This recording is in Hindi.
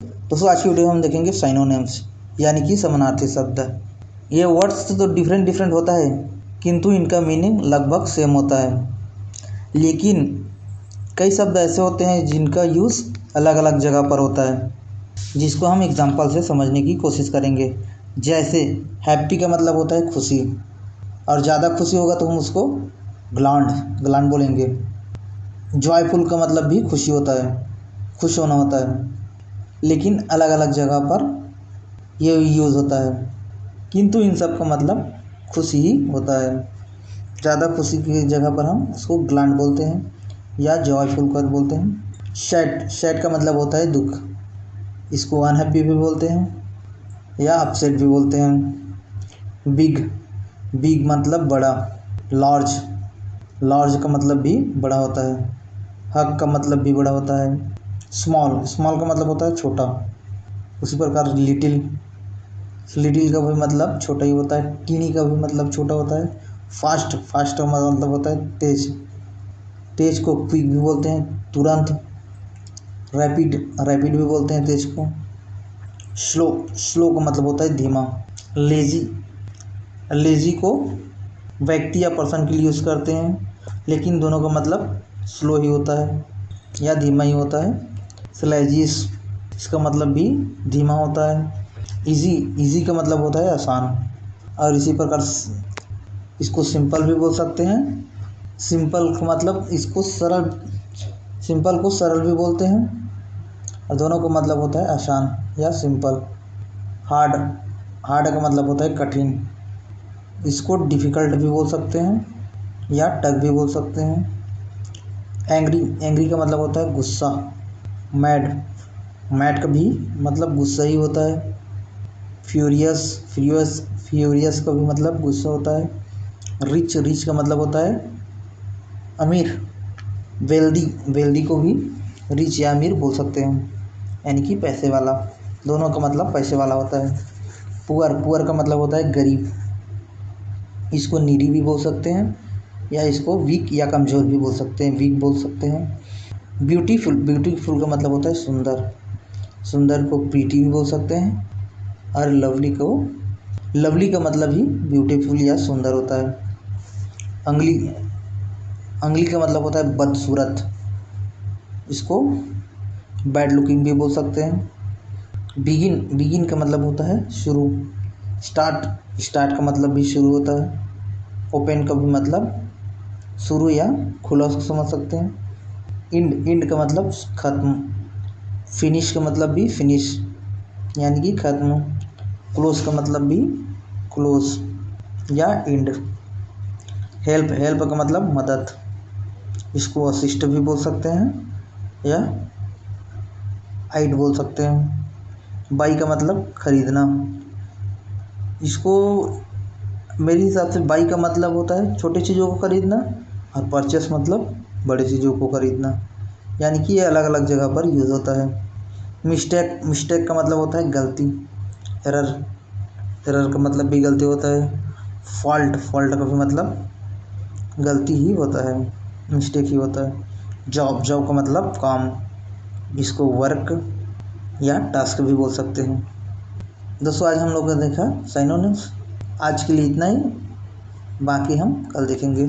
दोस्तों आज की वीडियो में हम देखेंगे साइनोनिम्स यानी कि समानार्थी शब्द। ये वर्ड्स तो डिफरेंट डिफरेंट होता है किंतु इनका मीनिंग लगभग सेम होता है, लेकिन कई शब्द ऐसे होते हैं जिनका यूज़ अलग अलग जगह पर होता है, जिसको हम एग्जांपल से समझने की कोशिश करेंगे। जैसे हैप्पी का मतलब होता है खुशी, और ज़्यादा खुशी होगा तो हम उसको ग्लांड ग्लांड बोलेंगे। जॉयफुल का मतलब भी खुशी होता है, खुश होना होता है, लेकिन अलग अलग जगह पर ये यूज़ होता है, किंतु इन सब का मतलब खुशी ही होता है। ज़्यादा खुशी की जगह पर हम उसको ग्लांड बोलते हैं या जॉयफुल कर बोलते हैं। सैड सैड का मतलब होता है दुख, इसको अनहैप्पी भी बोलते हैं या अपसेट भी बोलते हैं। बिग बिग मतलब बड़ा। लार्ज लार्ज का मतलब भी बड़ा होता है। हग का मतलब भी बड़ा होता है। स्मॉल स्मॉल का मतलब होता है छोटा। उसी प्रकार लिटिल लिटिल का भी मतलब छोटा ही होता है। टीनी का भी मतलब छोटा होता है। फास्ट फास्ट का मतलब होता है तेज। तेज को क्विक भी बोलते हैं, तुरंत। रैपिड रैपिड भी बोलते हैं तेज को। स्लो स्लो का मतलब होता है धीमा। लेजी लेजी को व्यक्ति या पर्सन के लिए यूज़ करते हैं, लेकिन दोनों का मतलब स्लो ही होता है या धीमा ही होता है। स्लैजिस इसका मतलब भी धीमा होता है। इजी इजी का मतलब होता है आसान। और इसी प्रकार इसको सिंपल भी बोल सकते हैं। सिंपल का मतलब इसको सरल, सिंपल को सरल भी बोलते हैं, और दोनों का मतलब होता है आसान या सिंपल। हार्ड हार्ड का मतलब होता है कठिन, इसको डिफ़िकल्ट भी बोल सकते हैं या टफ भी बोल सकते हैं। एंग्री एंग्री का मतलब होता है गुस्सा। मैड मैड का भी मतलब गुस्सा ही होता है। फ्यूरियस फ्यूरियस फ्यूरियस का भी मतलब गुस्सा होता है। रिच रिच का मतलब होता है अमीर। वेल्दी वेल्दी को भी रिच या अमीर बोल सकते हैं, यानी कि पैसे वाला। दोनों का मतलब पैसे वाला होता है। पुअर पुअर का मतलब होता है गरीब, इसको नीडी भी बोल सकते हैं या इसको वीक या कमज़ोर भी बोल सकते हैं, वीक बोल सकते हैं। ब्यूटीफुल ब्यूटीफुल का मतलब होता है सुंदर, सुंदर को प्रीटी भी बोल सकते हैं। और लवली का मतलब ही ब्यूटीफुल या सुंदर होता है। अंगली अंगली का मतलब होता है बदसूरत, इसको बैड लुकिंग भी बोल सकते हैं। बिगिन बिगिन का मतलब होता है शुरू। स्टार्ट स्टार्ट का मतलब भी शुरू होता है। ओपन का भी मतलब शुरू या खुला समझ सकते हैं। इंड इंड का मतलब ख़त्म। फिनिश का मतलब भी फिनिश यानी कि ख़त्म। क्लोज का मतलब भी क्लोज या इंड। हेल्प हेल्प का मतलब मदद, इसको असिस्ट भी बोल सकते हैं या आइड बोल सकते हैं। बाई का मतलब खरीदना, इसको मेरे हिसाब से बाई का मतलब होता है छोटी चीज़ों को खरीदना, और परचेस मतलब बड़ी चीज़ों को खरीदना, यानी कि ये अलग अलग जगह पर यूज़ होता है। मिस्टेक मिस्टेक का मतलब होता है गलती। एरर एरर का मतलब भी गलती होता है। फॉल्ट फॉल्ट का भी मतलब गलती ही होता है, मिस्टेक ही होता है। जॉब जॉब का मतलब काम, इसको वर्क या टास्क भी बोल सकते हैं। दोस्तों आज हम लोगों ने देखा साइनोनिम्स। आज के लिए इतना ही, बाकी हम कल देखेंगे।